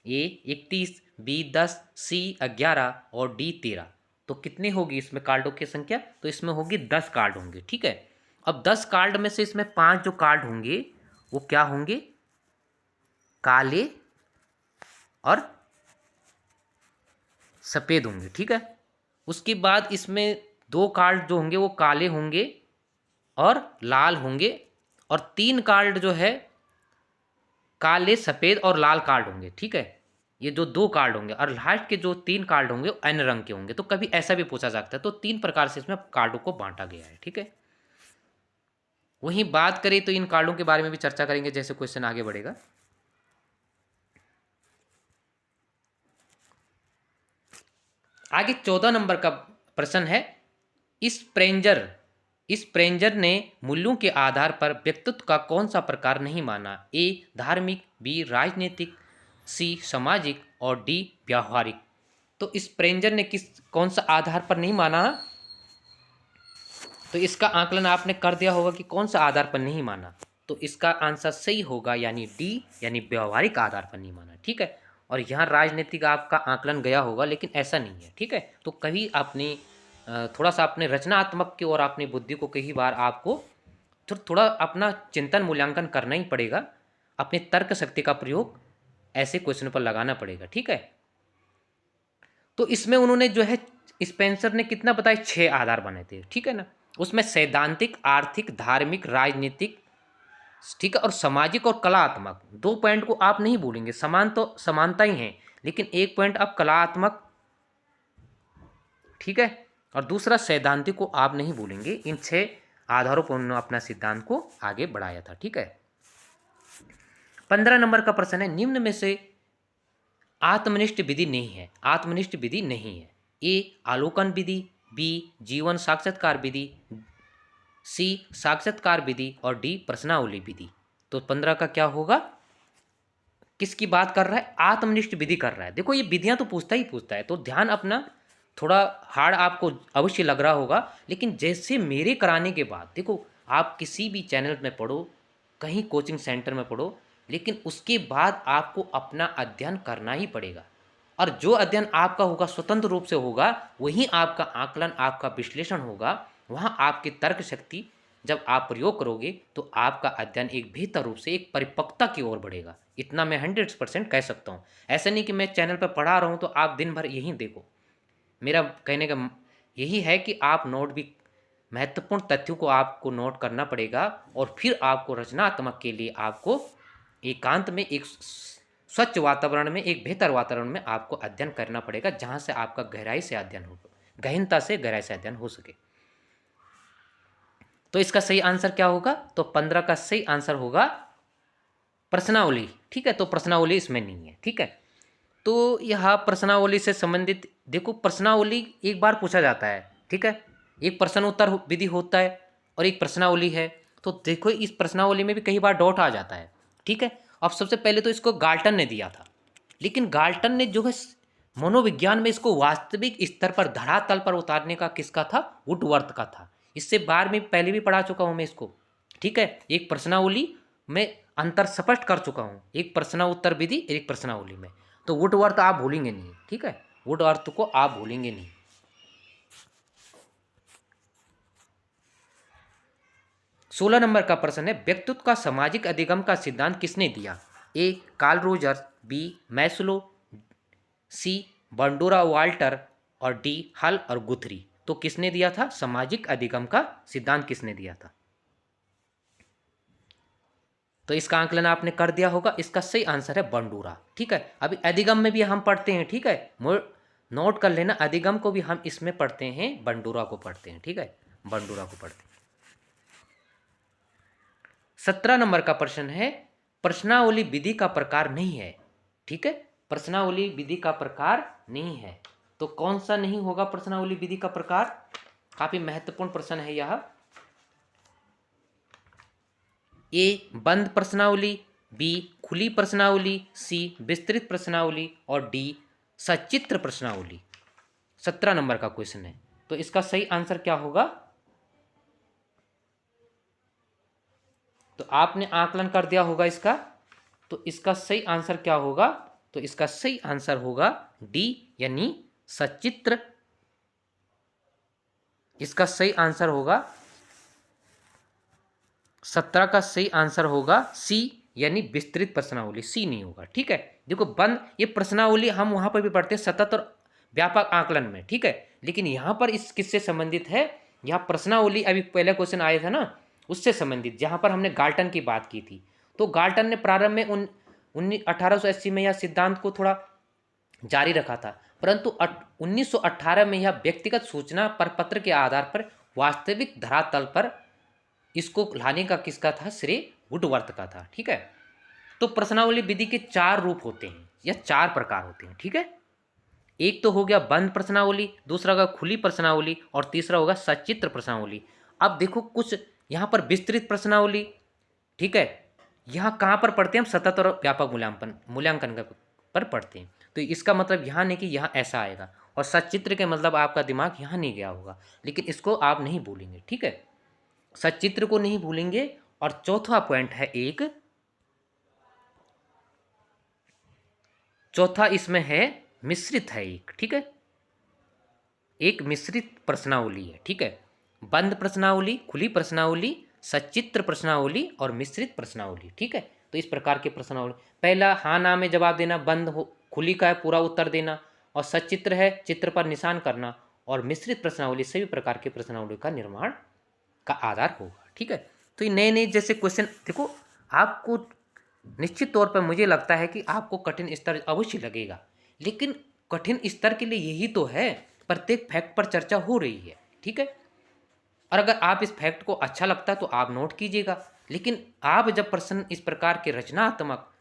ए 31, बी 10, सी 11 और डी 13। तो कितनी होगी इसमें कार्डों की संख्या? तो इसमें होगी 10 कार्ड होंगे, ठीक है। अब 10 कार्ड में से इसमें 5 जो कार्ड होंगे वो क्या होंगे? काले और सफ़ेद होंगे, ठीक है। उसके बाद इसमें 2 कार्ड जो होंगे वो काले होंगे और लाल होंगे, और 3 कार्ड जो है काले सफ़ेद और लाल कार्ड होंगे, ठीक है। ये जो 2 कार्ड होंगे, और लास्ट के जो 3 कार्ड होंगे वो अन्य रंग के होंगे। तो कभी ऐसा भी पूछा जा सकता है। तो 3 प्रकार से इसमें कार्डों को बांटा गया है, ठीक है। वहीं बात करें तो इन कार्डों के बारे में भी चर्चा करेंगे जैसे क्वेश्चन आगे बढ़ेगा। आगे 14 नंबर का प्रश्न है इस प्रेंजर ने मूल्यों के आधार पर व्यक्तित्व का कौन सा प्रकार नहीं माना? ए धार्मिक, बी राजनीतिक, सी सामाजिक और डी व्यावहारिक। तो इस प्रेंजर ने कौन सा आधार पर नहीं माना? तो इसका आकलन आपने कर दिया होगा कि कौन सा आधार पर नहीं माना। तो इसका आंसर सही होगा, यानी डी, यानी व्यवहारिक आधार पर नहीं माना, ठीक है। और यहाँ राजनीतिक आपका आकलन गया होगा, लेकिन ऐसा नहीं है, ठीक है। तो कभी आपने थोड़ा सा अपने रचनात्मक की और अपनी बुद्धि को कई बार आपको थोड़ा अपना चिंतन मूल्यांकन करना ही पड़ेगा। अपनी तर्क शक्ति का प्रयोग ऐसे क्वेश्चन पर लगाना पड़ेगा, ठीक है। तो इसमें उन्होंने जो है स्पेंसर ने कितना बताया? 6 आधार बने थे, ठीक है ना। उसमें सैद्धांतिक, आर्थिक, धार्मिक, राजनीतिक, ठीक है, और सामाजिक और कलात्मक। 2 पॉइंट को आप नहीं भूलेंगे, समान तो समानता ही है, लेकिन एक पॉइंट आप कलात्मक, ठीक है, और दूसरा सैद्धांतिक को आप नहीं भूलेंगे। इन 6 आधारों पर उन्होंने अपना सिद्धांत को आगे बढ़ाया था, ठीक है। 15 नंबर का प्रश्न है निम्न में से आत्मनिष्ठ विधि नहीं है। आत्मनिष्ठ विधि नहीं है। ए आलोकन विधि, बी जीवन साक्षात्कार विधि, सी साक्षात्कार विधि और डी प्रश्नावली विधि। तो 15 का क्या होगा? किसकी बात कर रहा है? आत्मनिष्ठ विधि कर रहा है। देखो ये विधियां तो पूछता ही पूछता है, तो ध्यान अपना थोड़ा हार्ड आपको अवश्य लग रहा होगा, लेकिन जैसे मेरे कराने के बाद देखो, आप किसी भी चैनल में पढ़ो, कहीं कोचिंग सेंटर में पढ़ो, लेकिन उसके बाद आपको अपना अध्ययन करना ही पड़ेगा। और जो अध्ययन आपका होगा स्वतंत्र रूप से होगा, वहीं आपका आकलन, आपका विश्लेषण होगा। वहाँ आपकी तर्क शक्ति जब आप प्रयोग करोगे तो आपका अध्ययन एक बेहतर रूप से एक परिपक्वता की ओर बढ़ेगा। इतना मैं 100% कह सकता हूँ। ऐसा नहीं कि मैं चैनल पर पढ़ा रहा हूँ तो आप दिन भर यहीं देखो। मेरा कहने का यही है कि आप नोट भी, महत्वपूर्ण तथ्यों को आपको नोट करना पड़ेगा, और फिर आपको रचनात्मक के लिए आपको एकांत में, एक स्वच्छ वातावरण में, एक बेहतर वातावरण में आपको अध्ययन करना पड़ेगा, जहाँ से आपका गहराई से अध्ययन हो, गहनता से गहराई से अध्ययन हो सके। तो इसका सही आंसर क्या होगा? तो 15 का सही आंसर होगा प्रश्नावली, ठीक है। तो प्रश्नावली इसमें नहीं है, ठीक है। तो यह प्रश्नावली से संबंधित, देखो प्रश्नावली एक बार पूछा जाता है, ठीक है। एक प्रश्न उत्तर विधि होता है और एक प्रश्नावली है। तो देखो इस प्रश्नावली में भी कई बार डॉट आ जाता है, ठीक है। अब सबसे पहले तो इसको गाल्टन ने दिया था, लेकिन गाल्टन ने जो है मनोविज्ञान में इसको वास्तविक स्तर पर, धरातल पर उतारने का किसका था? वुडवर्थ का था। इससे बार में पहले भी पढ़ा चुका हूँ मैं इसको, ठीक है। एक प्रश्नावली में अंतर स्पष्ट कर चुका हूँ, एक प्रश्न उत्तर विधि, एक प्रश्नावली में। तो वुडवर्थ आप भूलेंगे नहीं, ठीक है। वुडवर्थ को आप भूलेंगे नहीं। 16 नंबर का प्रश्न है व्यक्तित्व का सामाजिक अधिगम का सिद्धांत किसने दिया? A Carl Rogers, B Maslow, C बंडोरा Walter और डी हल और गुथरी। तो किसने दिया था सामाजिक अधिगम का सिद्धांत? किसने दिया था? तो इसका आंकलन आपने कर दिया होगा। इसका सही आंसर है बंडूरा, ठीक है। अभी अधिगम में भी हम पढ़ते हैं, ठीक है, नोट कर लेना। अधिगम को भी हम इसमें पढ़ते हैं, बंडूरा को पढ़ते हैं, ठीक है, बंडूरा को पढ़ते हैं। 17 नंबर का प्रश्न है प्रश्नावली विधि का प्रकार नहीं है, ठीक है। प्रश्नावली विधि का प्रकार नहीं है। तो कौन सा नहीं होगा प्रश्नावली विधि का प्रकार? काफी महत्वपूर्ण प्रश्न है यह। ए बंद प्रश्नावली, बी खुली प्रश्नावली, सी विस्तृत प्रश्नावली और डी सचित्र प्रश्नावली। 17 नंबर का क्वेश्चन है। तो इसका सही आंसर क्या होगा? तो आपने आकलन कर दिया होगा इसका। तो इसका सही आंसर क्या होगा? तो इसका सही आंसर होगा डी यानी सचित्र। इसका सही आंसर होगा 17 का सही आंसर होगा सी यानी विस्तृत प्रश्नावली। सी नहीं होगा, ठीक है। देखो बंद, ये प्रश्नावली हम वहां पर भी पढ़ते हैं सतत और व्यापक आकलन में, ठीक है। लेकिन यहां पर इस किससे संबंधित है? यहाँ प्रश्नावली अभी पहले क्वेश्चन आया था ना, उससे संबंधित, जहां पर हमने गाल्टन की बात की थी। तो गाल्टन ने प्रारंभ में 1880 में यह सिद्धांत को थोड़ा जारी रखा था, परंतु 1918 में यह व्यक्तिगत सूचना पर पत्र के आधार पर वास्तविक धरातल पर इसको लाने का किसका था? श्रेय वुडवर्थ का था, ठीक है। तो प्रश्नावली विधि के 4 रूप होते हैं या 4 प्रकार होते हैं, ठीक है। एक तो हो गया बंद प्रश्नावली, दूसरा होगा खुली प्रश्नावली और तीसरा होगा सचित्र प्रश्नावली। अब देखो कुछ यहाँ पर विस्तृत प्रश्नावली, ठीक है, यहाँ कहाँ पर पढ़ते हैं हम? सतत और व्यापक मूल्यांकन पर पढ़ते हैं। तो इसका मतलब यहाँ नहीं कि यहाँ ऐसा आएगा, और सचित्र के मतलब आपका दिमाग यहाँ नहीं गया होगा, लेकिन इसको आप नहीं भूलेंगे, ठीक है, सचित्र को नहीं भूलेंगे। और चौथा पॉइंट है चौथा इसमें है मिश्रित है एक, ठीक है, एक मिश्रित प्रश्नावली है, ठीक है। बंद प्रश्नावली, खुली प्रश्नावली, सचित्र प्रश्नावली और मिश्रित प्रश्नावली, ठीक है। तो इस प्रकार के प्रश्नावली, पहला हाँ ना में जवाब देना, बंद हो खुली का है पूरा उत्तर देना, और सचित्र है चित्र पर निशान करना, और मिश्रित प्रश्नावली सभी प्रकार के प्रश्नावली का निर्माण का आधार होगा, ठीक है। तो ये नए नए जैसे क्वेश्चन देखो, आपको निश्चित तौर पर मुझे लगता है कि आपको कठिन स्तर अवश्य लगेगा, लेकिन कठिन स्तर के लिए यही तो है, प्रत्येक फैक्ट पर चर्चा हो रही है, ठीक है। और अगर आप इस फैक्ट को अच्छा लगता है तो आप नोट कीजिएगा, लेकिन आप जब प्रश्न इस प्रकार के रचनात्मक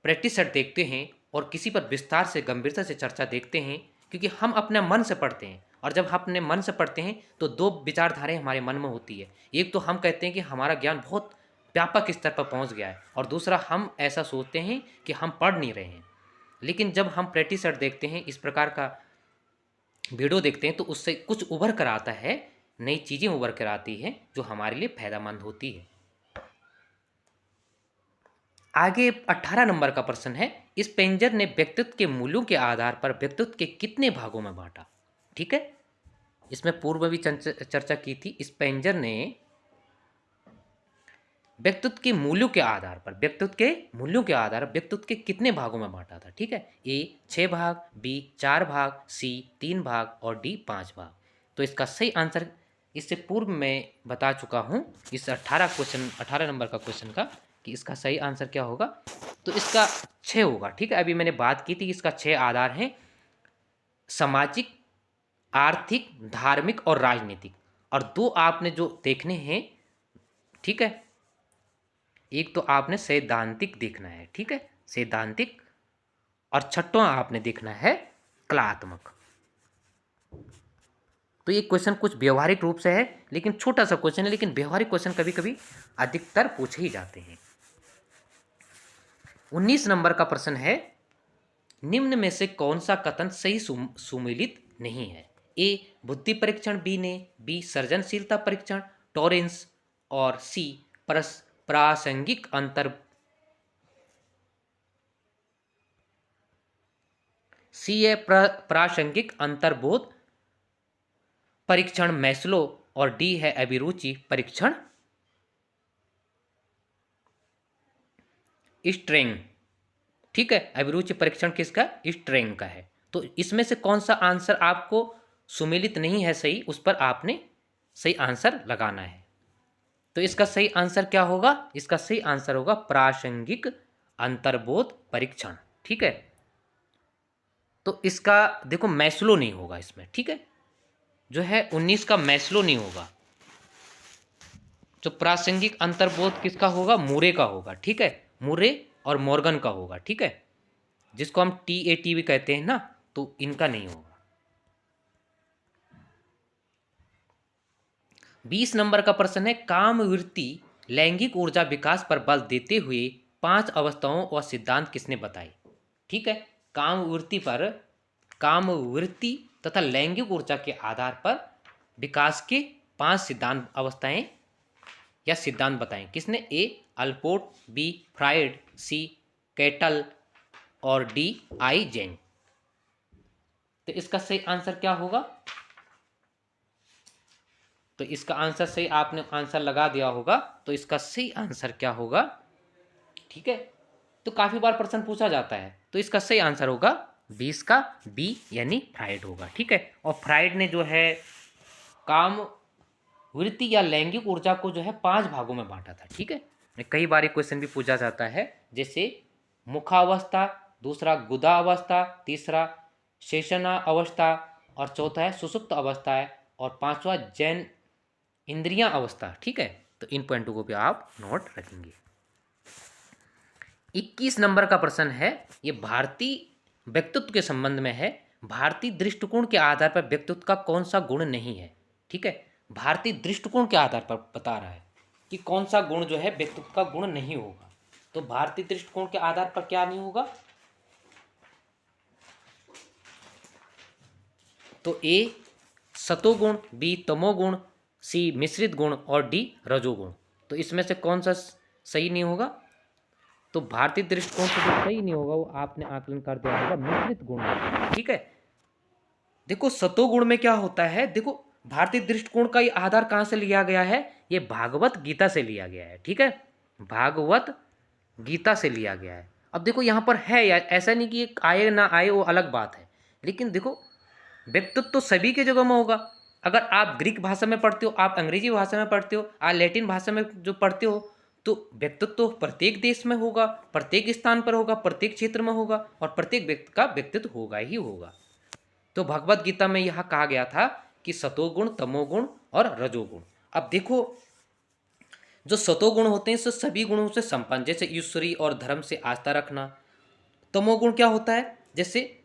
प्रैक्टिस सेट देखते हैं और किसी पर विस्तार से गंभीरता से चर्चा देखते हैं, क्योंकि हम अपने मन से पढ़ते हैं, और जब हम अपने मन से पढ़ते हैं तो 2 विचारधाराएं हमारे मन में होती है। एक तो हम कहते हैं कि हमारा ज्ञान बहुत व्यापक स्तर पर पहुंच गया है, और दूसरा हम ऐसा सोचते हैं कि हम पढ़ नहीं रहे हैं। लेकिन जब हम प्रैक्टिस सेट देखते हैं, इस प्रकार का वीडियो देखते हैं, तो उससे कुछ उभर कर आता है, नई चीज़ें उभर कर आती हैं जो हमारे लिए फायदेमंद होती है। आगे 18 नंबर का प्रश्न है, इस पेंजर ने व्यक्तित्व के मूल्यों के आधार पर व्यक्तित्व के कितने भागों में बांटा? ठीक है, इसमें पूर्व भी चर्चा की थी। इस पेंजर ने व्यक्तित्व के मूल्यों के आधार पर व्यक्तित्व के कितने भागों में बांटा था? ठीक है, ए 6 भाग, बी 4 भाग, सी 3 भाग और डी 5 भाग। तो इसका सही आंसर इससे पूर्व मैं बता चुका हूँ इस 18 नंबर का क्वेश्चन का, कि इसका सही आंसर क्या होगा। तो इसका 6 होगा। ठीक है, अभी मैंने बात की थी, इसका 6 आधार हैं, सामाजिक, आर्थिक, धार्मिक और राजनीतिक। और 2 आपने जो देखने हैं, ठीक है, एक तो आपने सैद्धांतिक देखना है, ठीक है, सैद्धांतिक, और छठवां आपने देखना है कलात्मक। तो ये क्वेश्चन कुछ व्यवहारिक रूप से है, लेकिन छोटा सा क्वेश्चन है, लेकिन व्यवहारिक क्वेश्चन कभी कभी अधिकतर पूछे ही जाते हैं। 19 नंबर का प्रश्न है, निम्न में से कौन सा कथन सही सुमेलित नहीं है? ए बुद्धि परीक्षण बी ने, बी सृजनशीलता परीक्षण टॉरेंस, और सी प्रासंगिक अंतर सी है प्रासंगिक अंतर्बोध परीक्षण मैस्लो, और डी है अभिरुचि परीक्षण स्ट्रेंग। ठीक है, अभिरुचि परीक्षण किसका? स्ट्रेंग का है। तो इसमें से कौन सा आंसर आपको सुमेलित नहीं है सही, उस पर आपने सही आंसर लगाना है। तो इसका सही आंसर क्या होगा? इसका सही आंसर होगा प्रासंगिक अंतर्बोध परीक्षण। ठीक है, तो इसका देखो मैस्लो नहीं होगा इसमें, ठीक है, जो है 19 का मैस्लो नहीं होगा। जो प्रासंगिक अंतर्बोध किसका होगा? मूरे का होगा। ठीक है, मूरे और मॉर्गन का होगा। ठीक है, जिसको हम TAT भी कहते हैं ना, तो इनका नहीं होगा। 20 नंबर का प्रश्न है, कामवृत्ति लैंगिक ऊर्जा विकास पर बल देते हुए 5 अवस्थाओं और सिद्धांत किसने बताए। ठीक है, कामवृत्ति पर, कामवृत्ति तथा लैंगिक ऊर्जा के आधार पर विकास के 5 सिद्धांत अवस्थाएं या सिद्धांत बताएं। किसने? ए अल्पोर्ट, बी फ्राइड, सी कैटल और डी आई जैन। तो इसका सही आंसर क्या होगा? तो इसका आंसर सही, आपने आंसर लगा दिया होगा, तो इसका सही आंसर क्या होगा? ठीक है, तो काफी बार प्रश्न पूछा जाता है, तो इसका सही आंसर होगा 20 का बी यानी फ्राइड होगा। ठीक है, और फ्राइड ने जो है काम वृत्ति या लैंगिक ऊर्जा को जो है 5 भागों में बांटा था। ठीक है, कई बार क्वेश्चन भी पूछा जाता है, जैसे मुखावस्था, दूसरा गुदा अवस्था, तीसरा शेषणा अवस्था और चौथा है सुसुप्त अवस्था है और पांचवा जैन इंद्रिया अवस्था। ठीक है, तो इन पॉइंटों को भी आप नोट रखेंगे। 21 नंबर का प्रश्न है, ये भारतीय व्यक्तित्व के संबंध में है। भारतीय दृष्टिकोण के आधार पर व्यक्तित्व का कौन सा गुण नहीं है। ठीक है, भारतीय दृष्टिकोण के आधार पर बता रहा है कि कौन सा गुण जो है व्यक्तित्व का गुण नहीं होगा। तो भारतीय दृष्टिकोण के आधार पर क्या नहीं होगा? तो ए सतोगुण, बी तमोगुण, सी मिश्रित गुण और डी रजोगुण। तो इसमें से कौन सा सही नहीं होगा? तो भारतीय दृष्टिकोण से जो सही नहीं होगा वो आपने आकलन कर दिया होगा मिश्रित गुण। ठीक है, देखो सतोगुण में क्या होता है, देखो भारतीय दृष्टिकोण का ये आधार कहाँ से लिया गया है? ये भागवत गीता से लिया गया है। ठीक है, भागवत गीता से लिया गया है। अब देखो यहाँ पर है या ऐसा नहीं कि ये आए ना आए वो अलग बात है, लेकिन देखो व्यक्तित्व तो सभी के जगह में होगा। अगर आप ग्रीक भाषा में पढ़ते हो, आप अंग्रेजी भाषा में पढ़ते हो, आप लैटिन भाषा में जो पढ़ते हो, तो व्यक्तित्व तो प्रत्येक देश में होगा, प्रत्येक स्थान पर होगा, प्रत्येक क्षेत्र में होगा और प्रत्येक व्यक्ति का व्यक्तित्व होगा ही होगा। तो भगवत गीता में यह कहा गया था कि सतोगुण, तमोगुण और रजोगुण। अब देखो जो सतोगुण होते हैं सभी गुणों से संपन्न, जैसे ईश्वरी और धर्म से आस्था रखना। तमोगुण क्या होता है? जैसे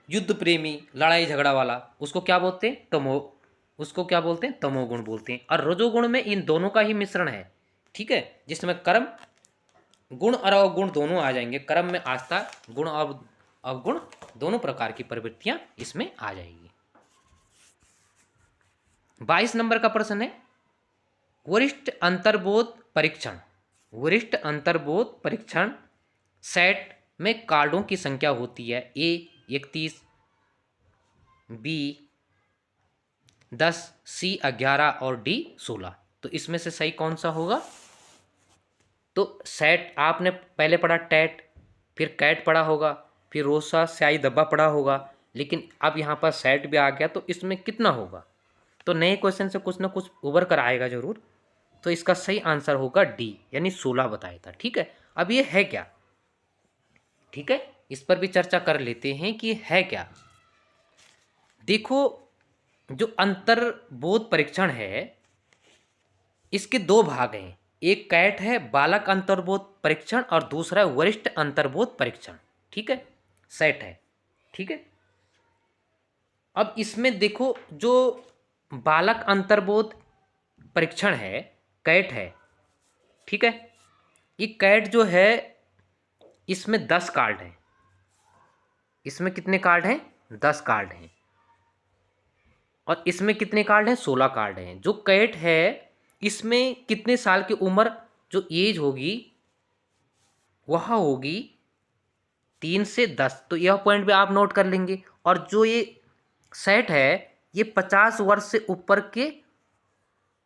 युद्ध प्रेमी, लड़ाई झगड़ा वाला, उसको क्या बोलते हैं? उसको क्या बोलते हैं? तमोगुण बोलते हैं। और रजोगुण में इन दोनों का ही मिश्रण है। ठीक है, जिसमें कर्म गुण और अवगुण दोनों आ जाएंगे। कर्म में आस्था, गुण और अवगुण दोनों प्रकार की प्रवृत्तियां इसमें आ जाएगी। 22 नंबर का प्रश्न है, वरिष्ठ अंतर्बोध परीक्षण। वरिष्ठ अंतर्बोध परीक्षण सेट में कार्डों की संख्या होती है ए 31, बी 10, सी 11 और डी 16। तो इसमें से सही कौन सा होगा? तो सेट आपने पहले पढ़ा टेट, फिर कैट पढ़ा होगा, फिर रोसा स्याही धब्बा पढ़ा होगा, लेकिन अब यहाँ पर सेट भी आ गया, तो इसमें कितना होगा? तो नए क्वेश्चन से कुछ ना कुछ उभर कर आएगा जरूर। तो इसका सही आंसर होगा डी यानी 16 बताया था। ठीक है, अब ये है क्या? ठीक है, इस पर भी चर्चा कर लेते हैं कि है क्या। देखो जो अंतर्बोध परीक्षण है इसके 2 भाग हैं। एक कैट है बालक अंतर्बोध परीक्षण और दूसरा वरिष्ठ अंतर्बोध परीक्षण। ठीक है, सेट है। ठीक है, अब इसमें देखो जो बालक अंतर्बोध परीक्षण है कैट है। ठीक है, ये कैट जो है इसमें 10 कार्ड हैं। इसमें कितने कार्ड हैं? 10 कार्ड हैं। और इसमें कितने कार्ड हैं? 16 कार्ड हैं। जो कैट है इसमें कितने साल की उम्र, जो एज होगी वह होगी 3 से 10। तो यह पॉइंट भी आप नोट कर लेंगे। और जो ये सेट है ये 50 वर्ष से ऊपर के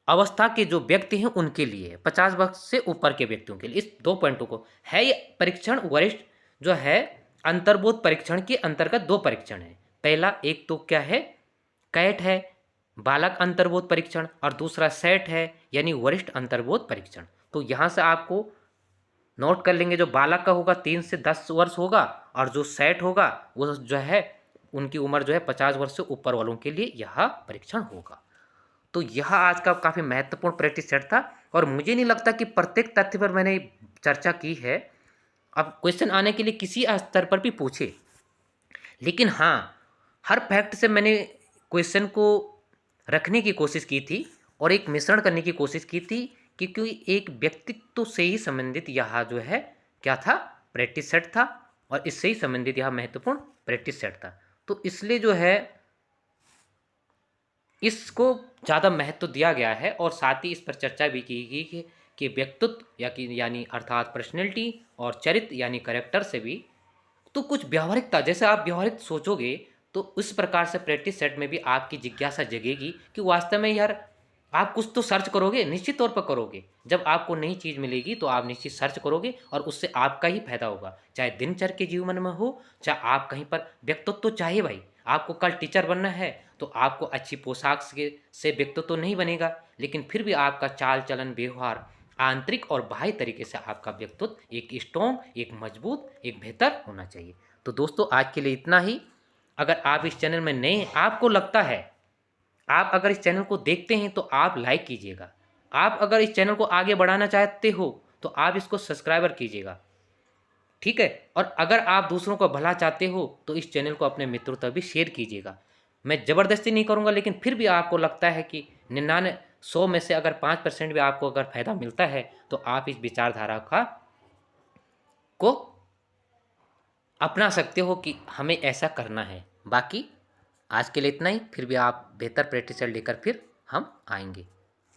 अवस्था के जो व्यक्ति हैं उनके लिए है। 50 वर्ष से ऊपर के व्यक्तियों के लिए इस 2 पॉइंटों को है। ये परीक्षण वरिष्ठ जो है अंतर्बोध परीक्षण के अंतर्गत 2 परीक्षण है। पहला एक तो क्या है? कैट है बालक अंतर्बोध परीक्षण और दूसरा सेट है यानी वरिष्ठ अंतर्बोध परीक्षण। तो यहाँ से आपको नोट कर लेंगे, जो बालक का होगा 3 से 10 वर्ष होगा और जो सेट होगा वो जो है उनकी उम्र जो है 50 वर्ष से ऊपर वालों के लिए यह परीक्षण होगा। तो यह आज का काफ़ी महत्वपूर्ण प्रैक्टिस सेट था और मुझे नहीं लगता कि प्रत्येक तथ्य पर मैंने चर्चा की है। अब क्वेश्चन आने के लिए किसी स्तर पर भी पूछे, लेकिन हाँ हर फैक्ट से मैंने क्वेश्चन को रखने की कोशिश की थी और एक मिश्रण करने की कोशिश की थी, क्योंकि एक व्यक्तित्व से ही संबंधित यह जो है क्या था, प्रैक्टिस सेट था, और इससे ही संबंधित यह महत्वपूर्ण प्रैक्टिस सेट था। तो इसलिए जो है इसको ज़्यादा महत्व दिया गया है, और साथ ही इस पर चर्चा भी की गई कि व्यक्तित्व यानी अर्थात पर्सनैलिटी और चरित्र यानी करेक्टर से भी तो कुछ व्यावहारिकता, जैसे आप व्यावहारिक सोचोगे तो उस प्रकार से प्रैक्टिस सेट में भी आपकी जिज्ञासा जगेगी कि वास्तव में यार आप कुछ तो सर्च करोगे, निश्चित तौर पर करोगे। जब आपको नई चीज़ मिलेगी तो आप निश्चित सर्च करोगे, और उससे आपका ही फायदा होगा, चाहे दिनचर्या के जीवन में हो, चाहे आप कहीं पर व्यक्तित्व तो चाहिए भाई। आपको कल टीचर बनना है तो आपको अच्छी पोशाक से व्यक्तित्व तो नहीं बनेगा, लेकिन फिर भी आपका चाल चलन व्यवहार आंतरिक और बाह्य तरीके से आपका व्यक्तित्व एक स्ट्रॉन्ग, एक मजबूत, एक बेहतर होना चाहिए। तो दोस्तों आज के लिए इतना ही। अगर आप इस चैनल में नए हैं, आपको लगता है, आप अगर इस चैनल को देखते हैं तो आप लाइक कीजिएगा। आप अगर इस चैनल को आगे बढ़ाना चाहते हो तो आप इसको सब्सक्राइबर कीजिएगा, ठीक है। और अगर आप दूसरों को भला चाहते हो तो इस चैनल को अपने मित्रों तक भी शेयर कीजिएगा। मैं ज़बरदस्ती नहीं करूँगा, लेकिन फिर भी आपको लगता है कि 99 100 में से अगर 5% भी आपको अगर फ़ायदा मिलता है तो आप इस विचारधारा को अपना सकते हो कि हमें ऐसा करना है। बाकी आज के लिए इतना ही, फिर भी आप बेहतर प्रैक्टिस लेकर फिर हम आएंगे।